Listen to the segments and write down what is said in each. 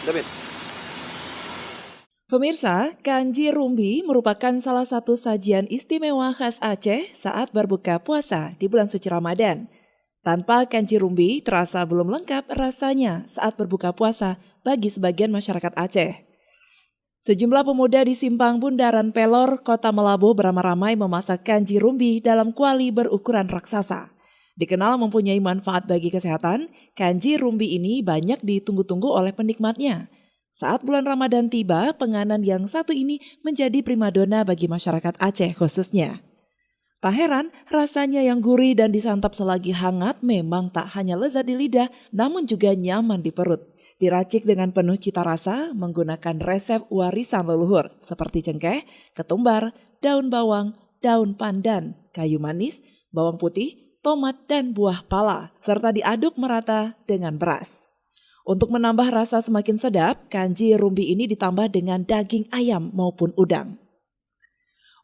David. Pemirsa, kanji rumbi merupakan salah satu sajian istimewa khas Aceh saat berbuka puasa di bulan suci Ramadan. Tanpa kanji rumbi, terasa belum lengkap rasanya saat berbuka puasa bagi sebagian masyarakat Aceh. Sejumlah pemuda di Simpang Bundaran Pelor, Kota Melabuh beramai-ramai memasak kanji rumbi dalam kuali berukuran raksasa. Dikenal mempunyai manfaat bagi kesehatan, kanji rumbi ini banyak ditunggu-tunggu oleh penikmatnya. Saat bulan Ramadan tiba, penganan yang satu ini menjadi primadona bagi masyarakat Aceh khususnya. Tak heran, rasanya yang gurih dan disantap selagi hangat memang tak hanya lezat di lidah, namun juga nyaman di perut. Diracik dengan penuh cita rasa menggunakan resep warisan leluhur seperti cengkeh, ketumbar, daun bawang, daun pandan, kayu manis, bawang putih, tomat, dan buah pala, serta diaduk merata dengan beras. Untuk menambah rasa semakin sedap, kanji rumbi ini ditambah dengan daging ayam maupun udang.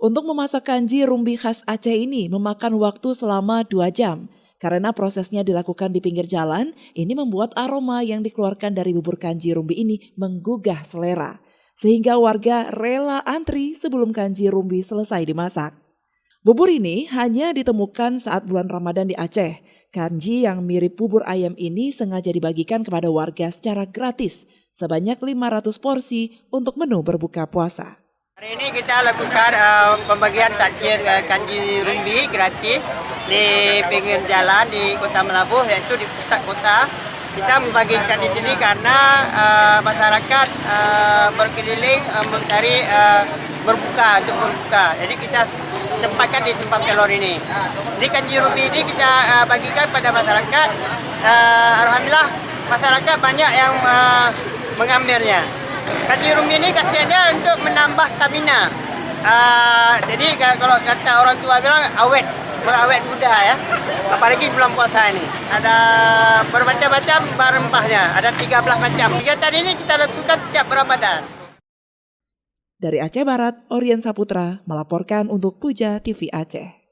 Untuk memasak kanji rumbi khas Aceh ini memakan waktu selama 2 jam. Karena prosesnya dilakukan di pinggir jalan, ini membuat aroma yang dikeluarkan dari bubur kanji rumbi ini menggugah selera. Sehingga warga rela antri sebelum kanji rumbi selesai dimasak. Bubur ini hanya ditemukan saat bulan Ramadan di Aceh. Kanji yang mirip bubur ayam ini sengaja dibagikan kepada warga secara gratis, sebanyak 500 porsi untuk menu berbuka puasa. Hari ini kita lakukan pembagian takjil kanji rumbi gratis di pinggir jalan di Kota Melabuh, yaitu di pusat kota. Kita membagikan di sini karena masyarakat berkeliling mencari berbuka untuk berbuka. Jadi kita tempatkan di Simpang Pelor ini. Jadi kanji rumbi ini kita bagikan pada masyarakat. Alhamdulillah masyarakat banyak yang mengambilnya. Kanji rumbi ini khasiatnya untuk menambah stamina. Jadi kalau kata orang tua bilang awet muda ya. Apalagi bulan puasa ini. Ada bermacam-macam rempahnya, ada 13 macam. Kegiatan ini kita lakukan setiap Ramadan. Dari Aceh Barat, Orion Saputra melaporkan untuk Puja TV Aceh.